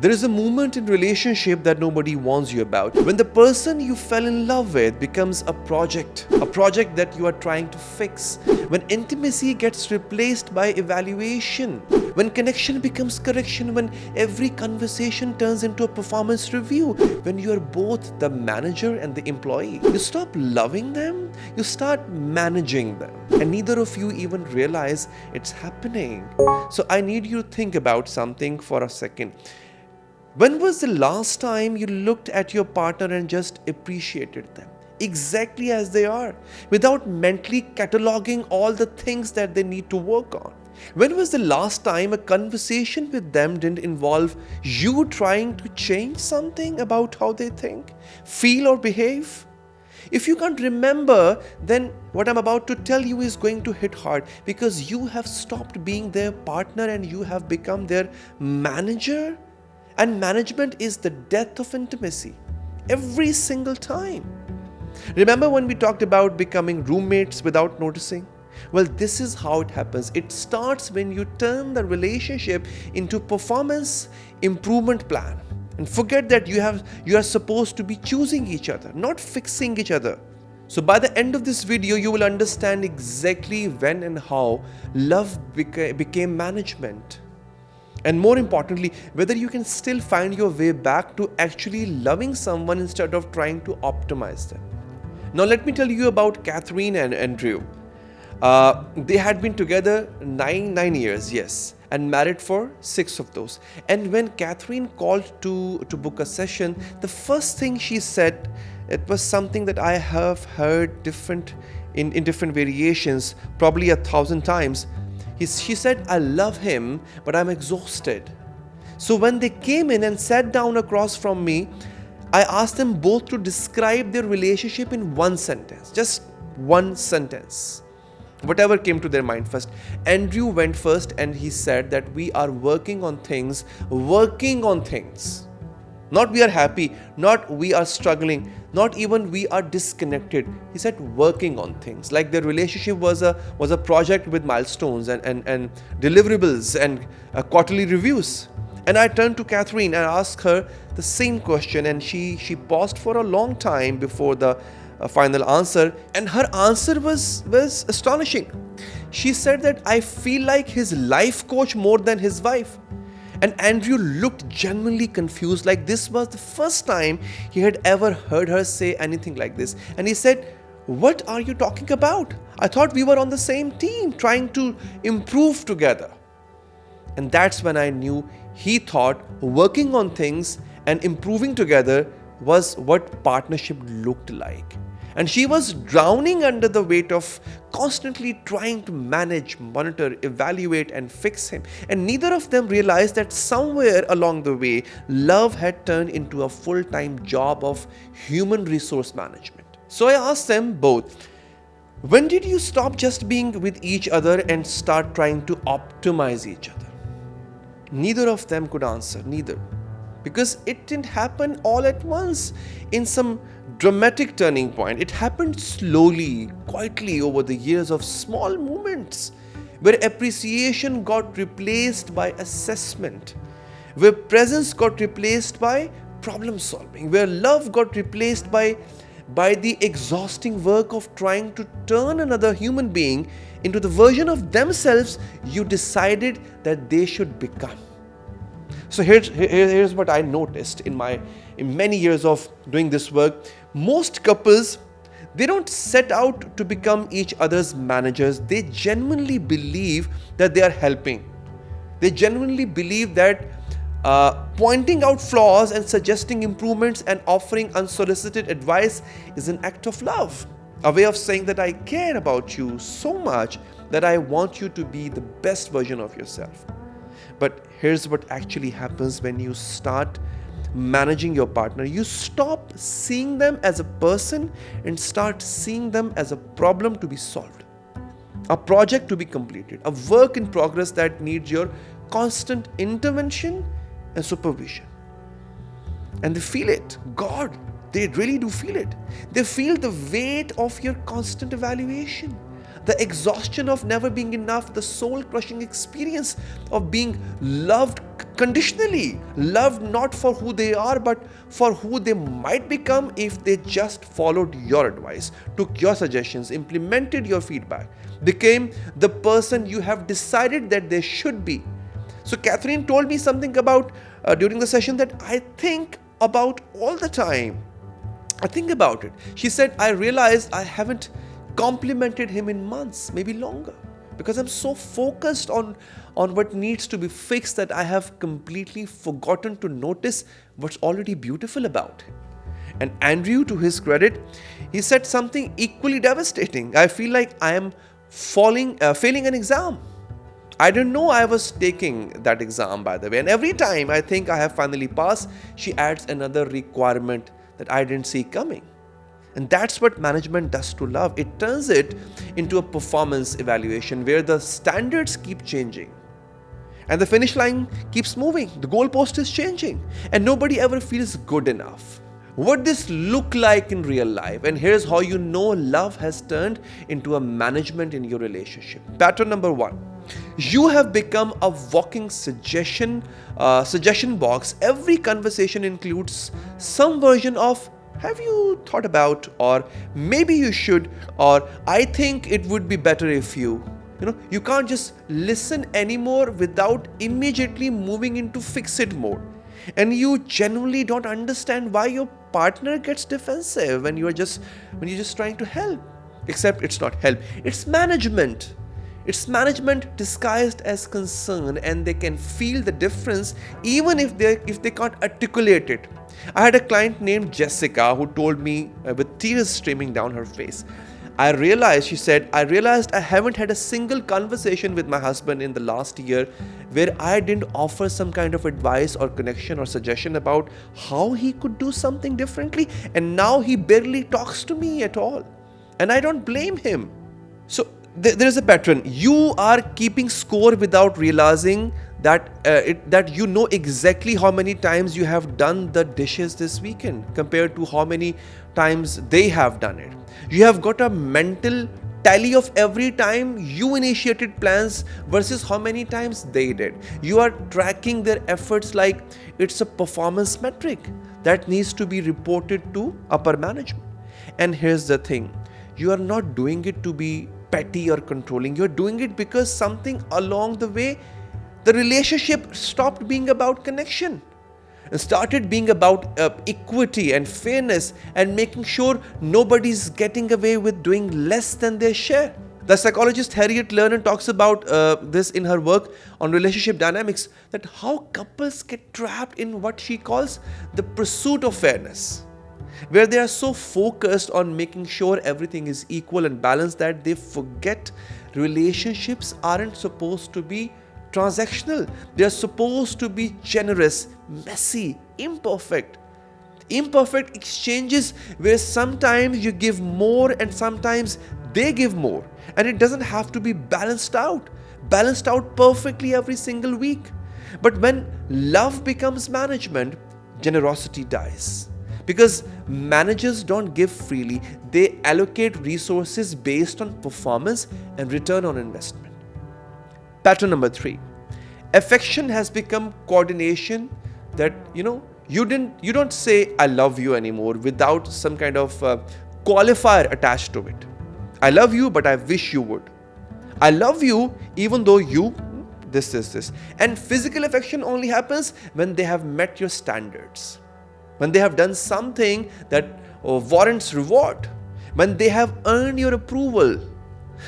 There is a moment in relationship that nobody warns you about. When the person you fell in love with becomes a project that you are trying to fix. When intimacy gets replaced by evaluation. When connection becomes correction. When every conversation turns into a performance review. When you are both the manager and the employee. You stop loving them, you start managing them. And neither of you even realize it's happening. So I need you to think about something for a second. When was the last time you looked at your partner and just appreciated them exactly as they are, without mentally cataloging all the things that they need to work on? When was the last time a conversation with them didn't involve you trying to change something about how they think, feel, or behave? If you can't remember, then what I'm about to tell you is going to hit hard, because you have stopped being their partner and you have become their manager. And management is the death of intimacy every single time. Remember when we talked about becoming roommates without noticing? Well, this is how it happens. It starts when you turn the relationship into performance improvement plan and forget that you are supposed to be choosing each other, not fixing each other. So by the end of this video, you will understand exactly when and how love became management. And more importantly, whether you can still find your way back to actually loving someone instead of trying to optimize them. Now let me tell you about Catherine and Andrew. They had been together nine years, yes, and married for 6 of those. And when Catherine called to book a session, the first thing she said, it was something that I have heard in different variations, probably 1,000 times. She said, I love him, but I'm exhausted. So when they came in and sat down across from me, I asked them both to describe their relationship in one sentence, just one sentence. Whatever came to their mind first. Andrew went first and he said that we are working on things. Not we are happy, not we are struggling, not even we are disconnected. He said working on things. Like their relationship was a project with milestones and deliverables and quarterly reviews. And I turned to Catherine and asked her the same question, and she paused for a long time before the final answer, and her answer was astonishing. She said that I feel like his life coach more than his wife. And Andrew looked genuinely confused, like this was the first time he had ever heard her say anything like this. And he said, what are you talking about? I thought we were on the same team, trying to improve together. And that's when I knew he thought working on things and improving together was what partnership looked like. And she was drowning under the weight of constantly trying to manage, monitor, evaluate, and fix him. And neither of them realized that somewhere along the way, love had turned into a full-time job of human resource management. So I asked them both, when did you stop just being with each other and start trying to optimize each other? Neither of them could answer, neither. Because it didn't happen all at once in some dramatic turning point. It happened slowly, quietly over the years of small moments where appreciation got replaced by assessment, where presence got replaced by problem solving, where love got replaced by the exhausting work of trying to turn another human being into the version of themselves you decided that they should become. So here's what I noticed in many years of doing this work. Most couples, they don't set out to become each other's managers. They genuinely believe that they are helping. They genuinely believe that pointing out flaws and suggesting improvements and offering unsolicited advice is an act of love. A way of saying that I care about you so much that I want you to be the best version of yourself. But here's what actually happens when you start managing your partner. You stop seeing them as a person and start seeing them as a problem to be solved, a project to be completed, a work in progress that needs your constant intervention and supervision. And they feel it. God, they really do feel it. They feel the weight of your constant evaluation, the exhaustion of never being enough, the soul-crushing experience of being loved conditionally, loved not for who they are, but for who they might become if they just followed your advice, took your suggestions, implemented your feedback, became the person you have decided that they should be. So Catherine told me something about during the session that I think about all the time. I think about it. She said, I realized I haven't complimented him in months, maybe longer, because I'm so focused on what needs to be fixed that I have completely forgotten to notice what's already beautiful about him. And Andrew, to his credit, he said something equally devastating. I feel like I am failing an exam. I didn't know I was taking that exam, by the way. And every time I think I have finally passed, she adds another requirement that I didn't see coming. And that's what management does to love. It turns it into a performance evaluation where the standards keep changing and the finish line keeps moving. The goalpost is changing and nobody ever feels good enough. What this look like in real life? And here's how you know love has turned into a management in your relationship. Pattern number 1. You have become a walking suggestion box. Every conversation includes some version of have you thought about, or maybe you should, or I think it would be better if you can't just listen anymore without immediately moving into fix it mode. And you genuinely don't understand why your partner gets defensive when you're just trying to help. Except it's not help, it's management. It's management disguised as concern, and they can feel the difference even if they can't articulate it. I had a client named Jessica who told me with tears streaming down her face, she said, I realized I haven't had a single conversation with my husband in the last year where I didn't offer some kind of advice or connection or suggestion about how he could do something differently, and now he barely talks to me at all. And I don't blame him. So there is a pattern. You are keeping score without realizing that you know exactly how many times you have done the dishes this weekend compared to how many times they have done it. You have got a mental tally of every time you initiated plans versus how many times they did. You are tracking their efforts like it's a performance metric that needs to be reported to upper management. And here's the thing. You are not doing it to be petty or controlling. You're doing it because something along the way, the relationship stopped being about connection and started being about equity and fairness and making sure nobody's getting away with doing less than their share. The psychologist Harriet Lerner talks about this in her work on relationship dynamics, that how couples get trapped in what she calls the pursuit of fairness, where they are so focused on making sure everything is equal and balanced that they forget relationships aren't supposed to be transactional. They are supposed to be generous, messy, imperfect. Imperfect exchanges where sometimes you give more and sometimes they give more. And it doesn't have to be balanced out perfectly every single week. But when love becomes management, generosity dies. Because managers don't give freely, they allocate resources based on performance and return on investment. Pattern number 3. Affection has become coordination that, you don't say I love you anymore without some kind of qualifier attached to it. I love you, but I wish you would. I love you even though you this. And physical affection only happens when they have met your standards. When they have done something that warrants reward, when they have earned your approval.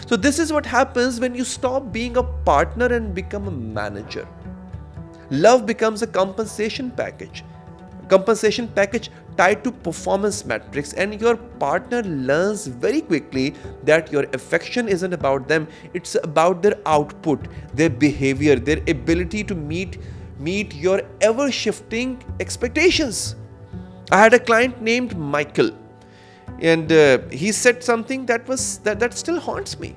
So this is what happens when you stop being a partner and become a manager. Love becomes a compensation package tied to performance metrics, and your partner learns very quickly that your affection isn't about them, it's about their output, their behavior, their ability to meet your ever-shifting expectations. I had a client named Michael, and he said something that still haunts me.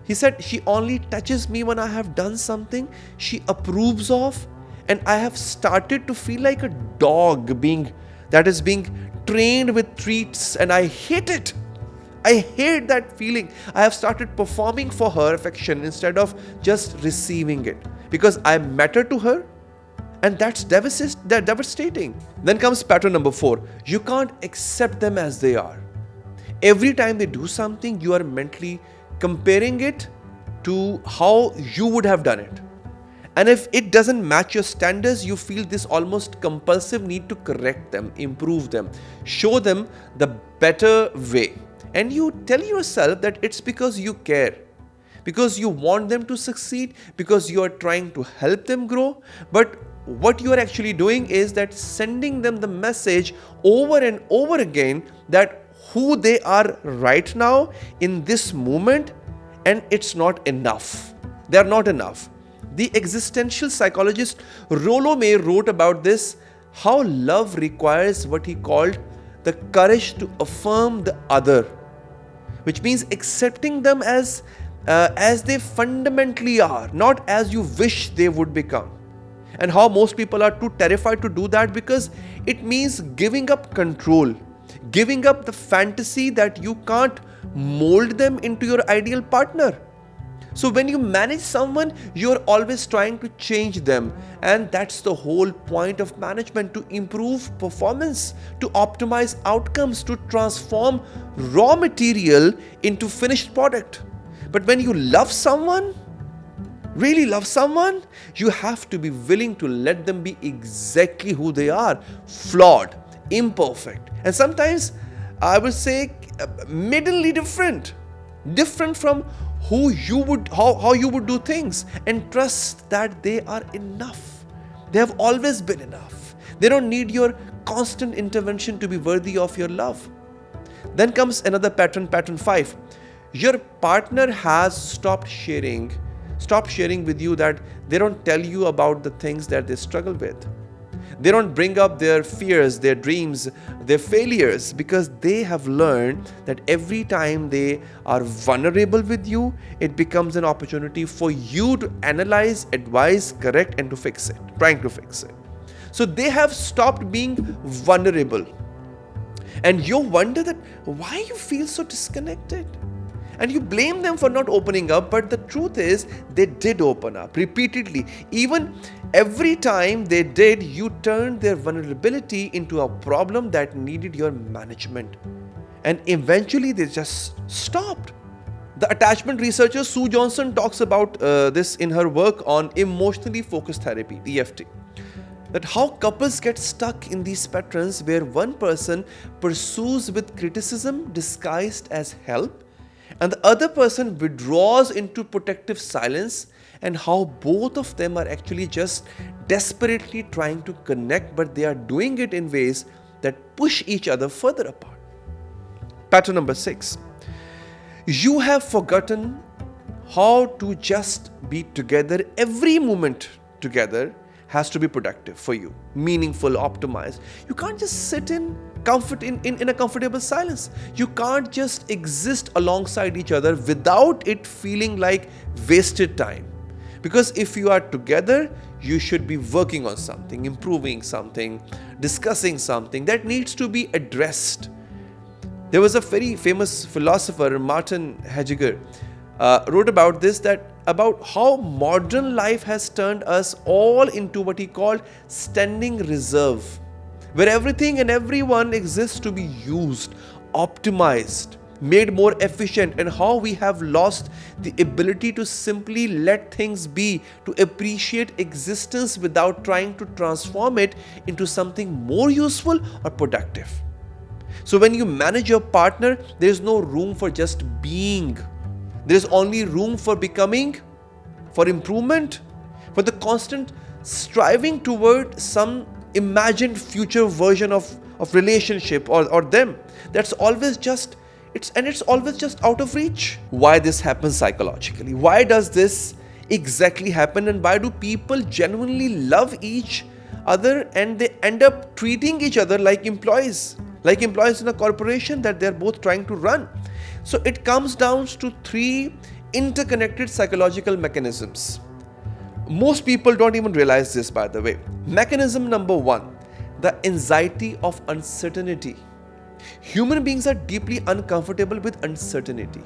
He said, she only touches me when I have done something she approves of, and I have started to feel like a dog being trained with treats, and I hate it. I hate that feeling. I have started performing for her affection instead of just receiving it, because I matter to her, And that's devastating. Then comes pattern number 4. You can't accept them as they are. Every time they do something, you are mentally comparing it to how you would have done it. And if it doesn't match your standards, you feel this almost compulsive need to correct them, improve them, show them the better way. And you tell yourself that it's because you care, because you want them to succeed, because you are trying to help them grow. But what you are actually doing is that sending them the message over and over again that who they are right now in this moment, and it's not enough. They are not enough. The existential psychologist Rollo May wrote about this, how love requires what he called the courage to affirm the other, which means accepting them as they fundamentally are, not as you wish they would become. And how most people are too terrified to do that because it means giving up control, giving up the fantasy that you can't mold them into your ideal partner. So when you manage someone, you're always trying to change them. And that's the whole point of management, to improve performance, to optimize outcomes, to transform raw material into finished product. But when you love someone, really love someone, you have to be willing to let them be exactly who they are, flawed, imperfect, and sometimes I would say middlely different from who you would, how you would do things, and trust that they are enough. They have always been enough. They don't need your constant intervention to be worthy of your love. Then comes another pattern 5. Your partner has stopped sharing with you, that they don't tell you about the things that they struggle with. They don't bring up their fears, their dreams, their failures, because they have learned that every time they are vulnerable with you, it becomes an opportunity for you to analyze, advise, correct, and trying to fix it. So they have stopped being vulnerable. And you wonder that why you feel so disconnected. And you blame them for not opening up, but the truth is they did open up repeatedly. Even every time they did, you turned their vulnerability into a problem that needed your management. And eventually they just stopped. The attachment researcher Sue Johnson talks about this in her work on emotionally focused therapy, EFT. That how couples get stuck in these patterns where one person pursues with criticism disguised as help, and the other person withdraws into protective silence, and how both of them are actually just desperately trying to connect, but they are doing it in ways that push each other further apart. Pattern number 6. You have forgotten how to just be together. Every moment together has to be productive for you, meaningful, optimized. You can't just sit in a comfortable silence. You can't just exist alongside each other without it feeling like wasted time. Because if you are together, you should be working on something, improving something, discussing something that needs to be addressed. There was a very famous philosopher, Martin Heidegger, wrote about this, about how modern life has turned us all into what he called standing reserve, where everything and everyone exists to be used, optimized, made more efficient, and how we have lost the ability to simply let things be, to appreciate existence without trying to transform it into something more useful or productive. So when you manage your partner, there is no room for just being. There is only room for becoming, for improvement, for the constant striving toward some imagined future version of relationship or them. That's always just, it's always just out of reach. Why this happens psychologically? Why does this exactly happen? And why do people genuinely love each other and they end up treating each other like employees in a corporation that they're both trying to run? So it comes down to 3 interconnected psychological mechanisms. Most people don't even realize this, by the way. Mechanism number 1, the anxiety of uncertainty. Human beings are deeply uncomfortable with uncertainty.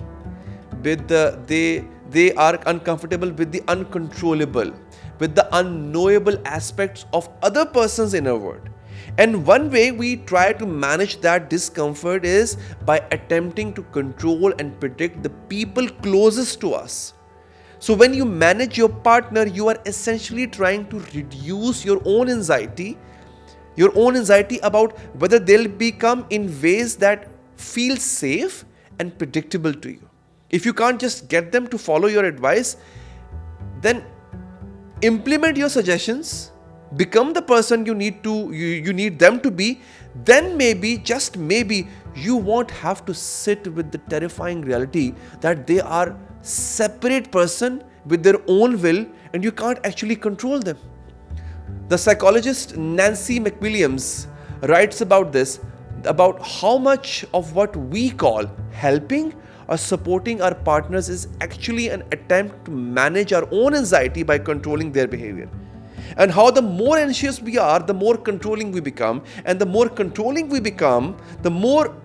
They are uncomfortable with the uncontrollable, with the unknowable aspects of other person's inner world. And one way we try to manage that discomfort is by attempting to control and predict the people closest to us. So when you manage your partner, you are essentially trying to reduce your own anxiety about whether they'll become in ways that feel safe and predictable to you. If you can't just get them to follow your advice, then implement your suggestions, become the person you need them to be. Then maybe, just maybe, you won't have to sit with the terrifying reality that they are separate person with their own will and you can't actually control them. The psychologist Nancy McWilliams writes about this, about how much of what we call helping or supporting our partners is actually an attempt to manage our own anxiety by controlling their behavior. And how the more anxious we are, the more controlling we become, and the more controlling we become, the more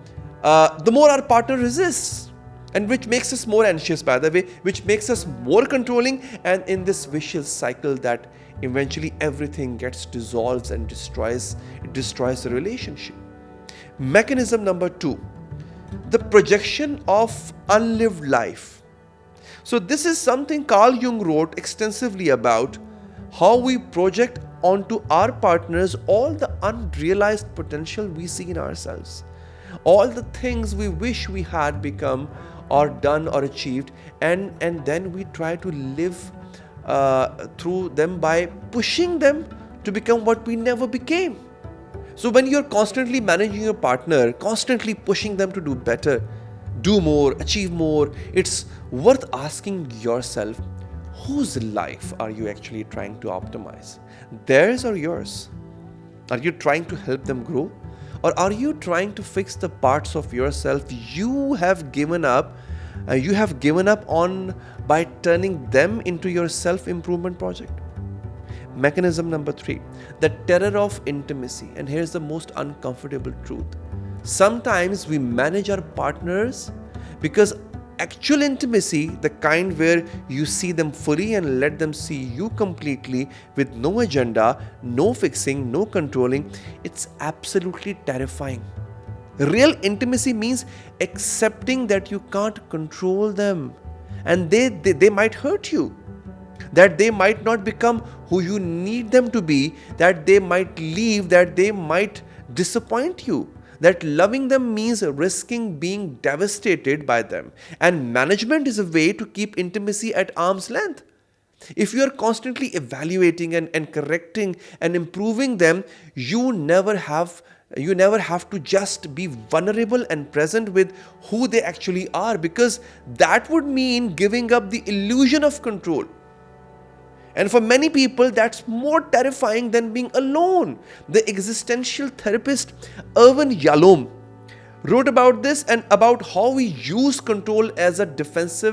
our partner resists, and which makes us more anxious, by the way, which makes us more controlling, and in this vicious cycle that eventually everything gets dissolved and destroys the relationship. Mechanism number 2, the projection of unlived life. So this is something Carl Jung wrote extensively about, how we project onto our partners all the unrealized potential we see in ourselves, all the things we wish we had become or done or achieved, and then we try to live through them by pushing them to become what we never became. So when you're constantly managing your partner, constantly pushing them to do better, do more, achieve more, it's worth asking yourself, whose life are you actually trying to optimize? Theirs or yours? Are you trying to help them grow? Or are you trying to fix the parts of yourself you have given up on by turning them into your self-improvement project? Mechanism number 3, the terror of intimacy. And here's the most uncomfortable truth. Sometimes we manage our partners because actual intimacy, the kind where you see them fully and let them see you completely with no agenda, no fixing, no controlling, it's absolutely terrifying. Real intimacy means accepting that you can't control them and they might hurt you, that they might not become who you need them to be, that they might leave, that they might disappoint you. That loving them means risking being devastated by them. And management is a way to keep intimacy at arm's length. If you are constantly evaluating and correcting and improving them, you never have to just be vulnerable and present with who they actually are, because that would mean giving up the illusion of control. And for many people, that's more terrifying than being alone. The existential therapist Irvin Yalom wrote about this and about how we use control as a defense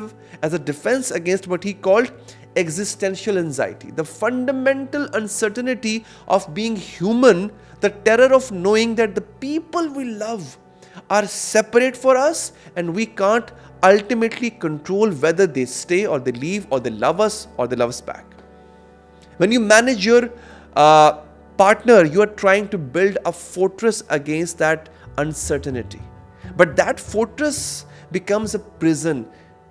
against what he called existential anxiety, the fundamental uncertainty of being human, the terror of knowing that the people we love are separate for us and we can't ultimately control whether they stay or they leave or they love us or they love us back. When you manage your partner, you are trying to build a fortress against that uncertainty. But that fortress becomes a prison,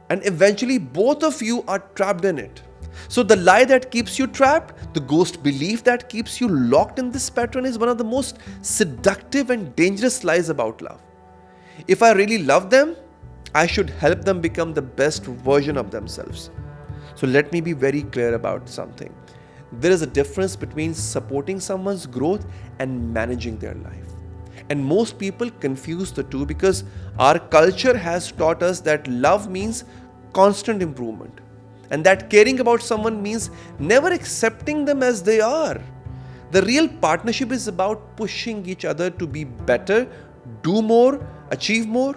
and eventually both of you are trapped in it. So the lie that keeps you trapped, the ghost belief that keeps you locked in this pattern, is one of the most seductive and dangerous lies about love. If I really love them, I should help them become the best version of themselves. So let me be very clear about something. There is a difference between supporting someone's growth and managing their life. And most people confuse the two because our culture has taught us that love means constant improvement and that caring about someone means never accepting them as they are. The real partnership is about pushing each other to be better, do more, achieve more.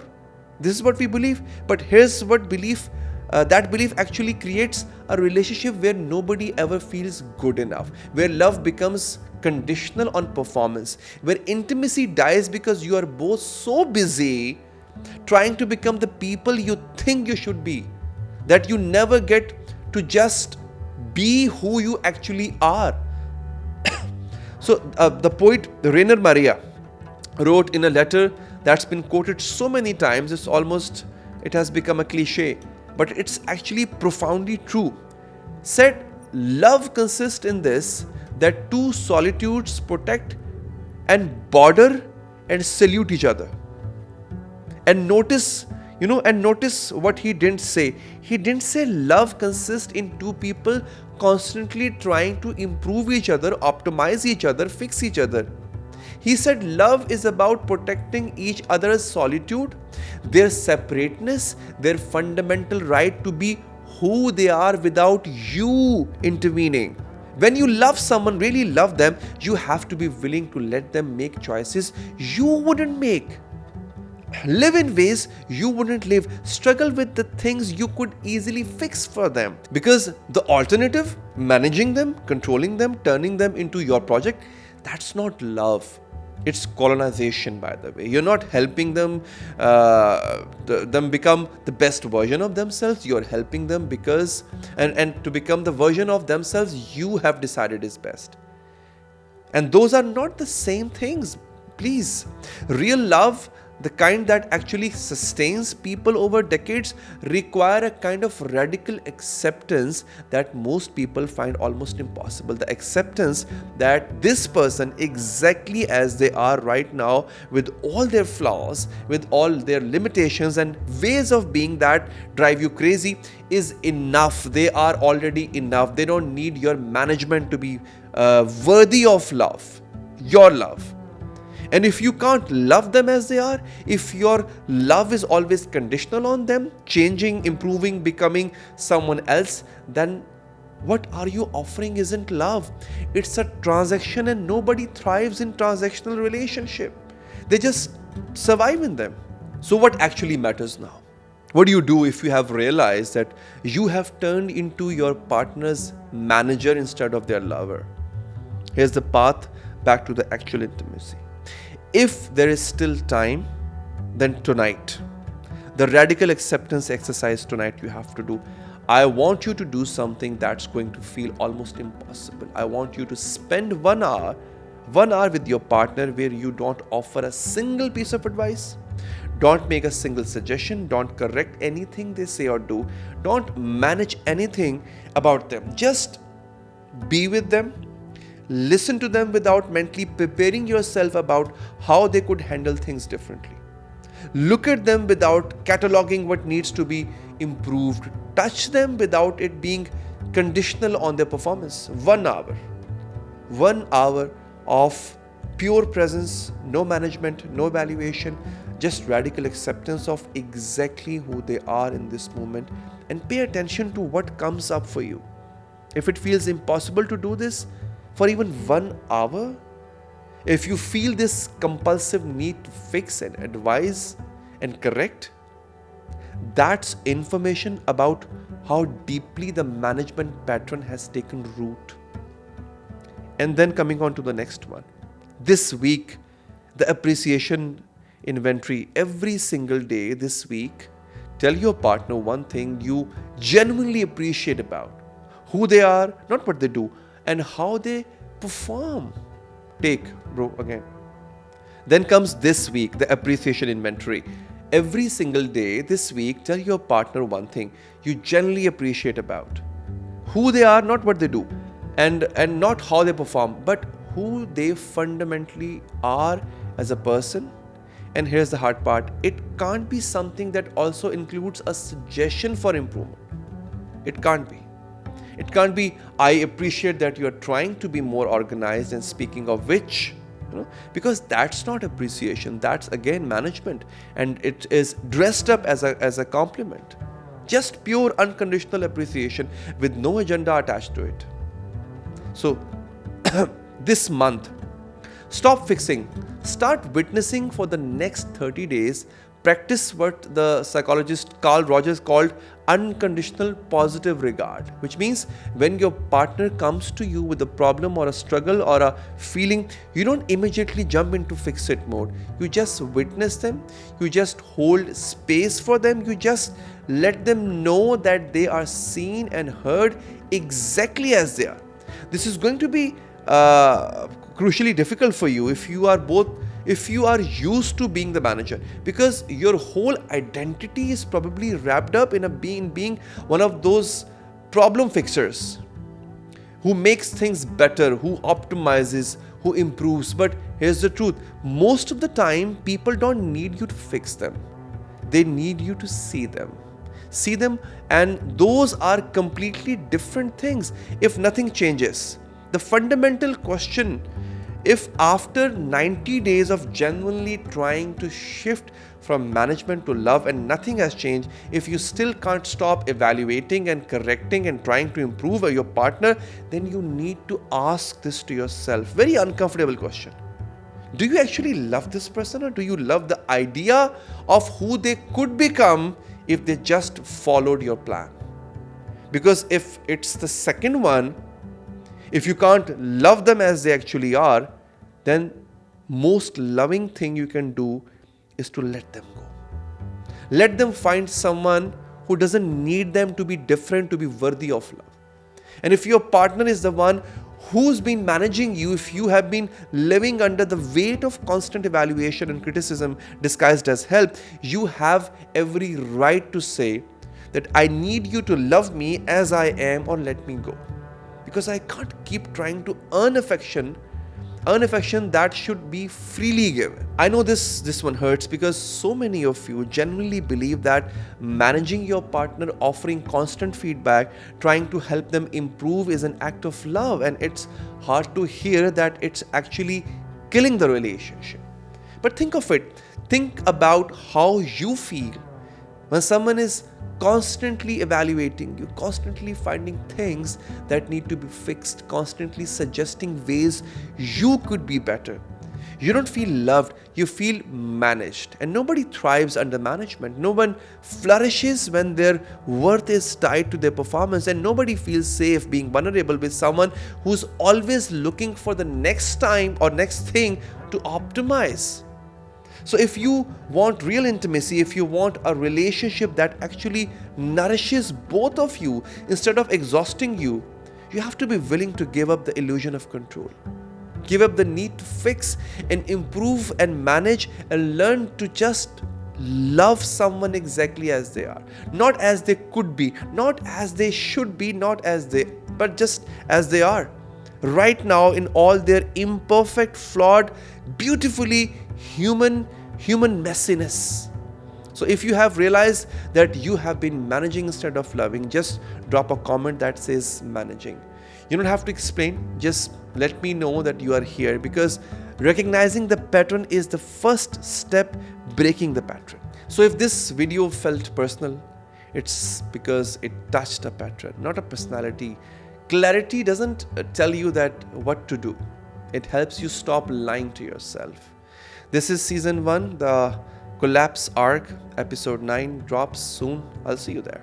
This is what we believe. But here's what that belief actually creates a relationship where nobody ever feels good enough, where love becomes conditional on performance, where intimacy dies because you are both so busy trying to become the people you think you should be, that you never get to just Be who you actually are. So the poet Rainer Maria wrote in a letter that's been quoted so many times, it has become a cliche, but it's actually profoundly true. Said, love consists in this, that two solitudes protect and border and salute each other. And notice what he didn't say. He didn't say love consists in two people constantly trying to improve each other, optimize each other, fix each other. He said love is about protecting each other's solitude, their separateness, their fundamental right to be who they are without you intervening. When you love someone, really love them, you have to be willing to let them make choices you wouldn't make. Live in ways you wouldn't live. Struggle with the things you could easily fix for them. Because the alternative, managing them, controlling them, turning them into your project, that's not love. It's colonization, by the way. You're not helping them become the best version of themselves. You're helping them because and to become the version of themselves you have decided is best. And those are not the same things. Please. Real love, the kind that actually sustains people over decades, require a kind of radical acceptance that most people find almost impossible. The acceptance that this person, exactly as they are right now, with all their flaws, with all their limitations and ways of being that drive you crazy, is enough. They are already enough. They don't need your management to be worthy of love, your love. And if you can't love them as they are, if your love is always conditional on them, changing, improving, becoming someone else, then what are you offering isn't love. It's a transaction, and nobody thrives in transactional relationship. They just survive in them. So what actually matters now? What do you do if you have realized that you have turned into your partner's manager instead of their lover? Here's the path back to the actual intimacy. If there is still time, then tonight, the radical acceptance exercise tonight you have to do. I want you to do something that's going to feel almost impossible. I want you to spend 1 hour with your partner where you don't offer a single piece of advice. Don't make a single suggestion. Don't correct anything they say or do. Don't manage anything about them. Just be with them. Listen to them without mentally preparing yourself about how they could handle things differently. Look at them without cataloging what needs to be improved. Touch them without it being conditional on their performance. 1 hour. 1 hour of pure presence, no management, no evaluation, just radical acceptance of exactly who they are in this moment, and pay attention to what comes up for you. If it feels impossible to do this, for even 1 hour, if you feel this compulsive need to fix and advise and correct, that's information about how deeply the management pattern has taken root. And then coming on to the next one. This week, the appreciation inventory. Every single day this week, tell your partner one thing you genuinely appreciate about who they are, not what they do, and how they perform. Take, bro, again. Then comes this week, the appreciation inventory. Every single day this week, tell your partner one thing you genuinely appreciate about who they are, not what they do, and not how they perform, but who they fundamentally are as a person. And here's the hard part. It can't be something that also includes a suggestion for improvement. It can't be. It can't be, I appreciate that you're trying to be more organized, and speaking of which, because that's not appreciation. That's again management, and it is dressed up as a compliment. Just pure unconditional appreciation with no agenda attached to it. So this month, stop fixing. Start witnessing for the next 30 days Practice what the psychologist Carl Rogers called unconditional positive regard, which means when your partner comes to you with a problem or a struggle or a feeling, you don't immediately jump into fix it mode. You just witness them, you just hold space for them, you just let them know that they are seen and heard exactly as they are. This is going to be crucially difficult for you if you are used to being the manager, because your whole identity is probably wrapped up in being one of those problem fixers who makes things better, who optimizes, who improves. But here's the truth: most of the time people don't need you to fix them, they need you to see them, and those are completely different things. If nothing changes, the fundamental question, if after 90 days of genuinely trying to shift from management to love and nothing has changed, if you still can't stop evaluating and correcting and trying to improve your partner, then you need to ask this to yourself. Very uncomfortable question. Do you actually love this person, or do you love the idea of who they could become if they just followed your plan? Because if it's the second one, if you can't love them as they actually are, then most loving thing you can do is to let them go. Let them find someone who doesn't need them to be different to be worthy of love. And if your partner is the one who's been managing you, if you have been living under the weight of constant evaluation and criticism disguised as help, you have every right to say that I need you to love me as I am, or let me go. Because I can't keep trying to earn affection that should be freely given. I know this one hurts, because so many of you genuinely believe that managing your partner, offering constant feedback, trying to help them improve is an act of love, and it's hard to hear that it's actually killing the relationship. But think of it. Think about how you feel when someone is constantly evaluating you, constantly finding things that need to be fixed, constantly suggesting ways you could be better. You don't feel loved, you feel managed. And nobody thrives under management. No one flourishes when their worth is tied to their performance, and nobody feels safe being vulnerable with someone who's always looking for the next time or next thing to optimize. So if you want real intimacy, if you want a relationship that actually nourishes both of you instead of exhausting you, you have to be willing to give up the illusion of control. Give up the need to fix and improve and manage, and learn to just love someone exactly as they are. Not as they could be, not as they should be, but just as they are. Right now, in all their imperfect, flawed, beautifully human messiness. So if you have realized that you have been managing instead of loving, just drop a comment that says managing. You don't have to explain, just let me know that you are here, because recognizing the pattern is the first step breaking the pattern. So if this video felt personal, it's because it touched a pattern, not a personality. Clarity doesn't tell you that what to do. It helps you stop lying to yourself. This is season 1, the collapse arc, episode 9 drops soon. I'll see you there.